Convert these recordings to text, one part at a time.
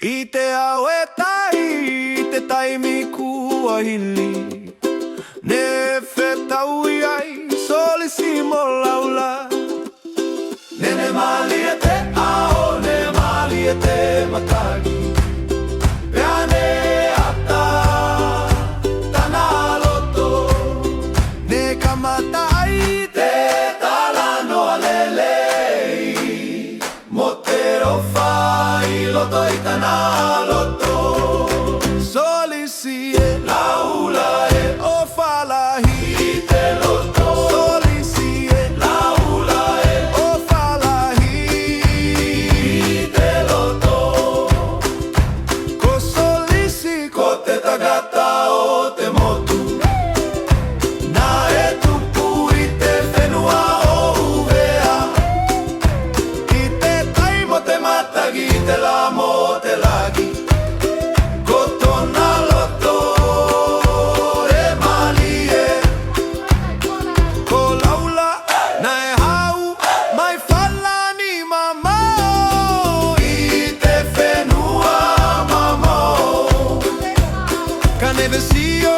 I te au e tahi, te taimi kuahili Ne whetau i ai, solisi mo laula Nene mali e te ao, ne mali e te matagi Peane ata, tana loto Ne kamata ai te talano alelei Mo te rofa i loto i tana loto Solisi e laula e ofalahi I te loto Solisi e laula e ofalahi I te loto Ko solisi ko te tagata o te motu Na e tupu I te whenua o uvea I te tai mo te matagi I te la mo te lagi Ko tona loto e mali e Ko laula na e hau mai falani mamau I te whenua mamau Ka neve sio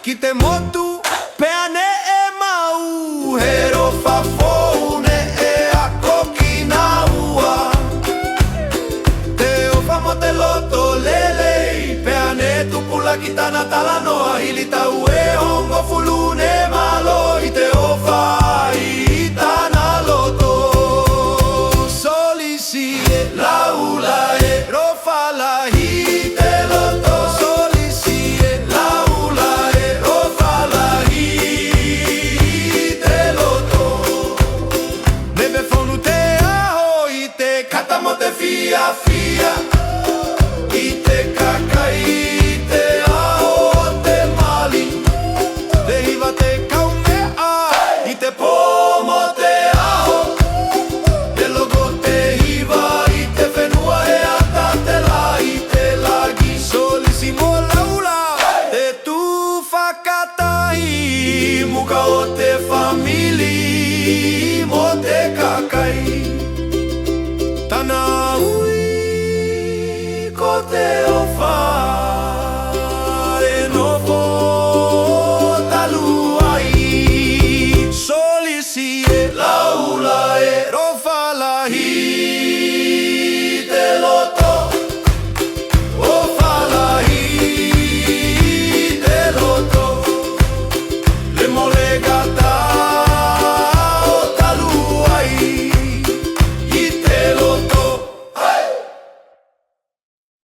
ki te motu peane e mau He rofa fou ne e ako ki na ua Te ofa mo te loto lelei Peane tupula ki tana talanoa Hili tau e hongo fulu ne malo I te ofa I tana loto Solisi e laula e rofa lahi te loto Solisi e laula e rofa lahi te loto Neve fonu te aho I te kata mo te fia fia I te kakai I te aho te mali Te hiva te kaumea I te pomo te aho Te logo te hiva I te whenua e ata te la I te lagi Solisi mo laula Te tu whakatahi Muka o te famili Mo te kakai Tana ui ko te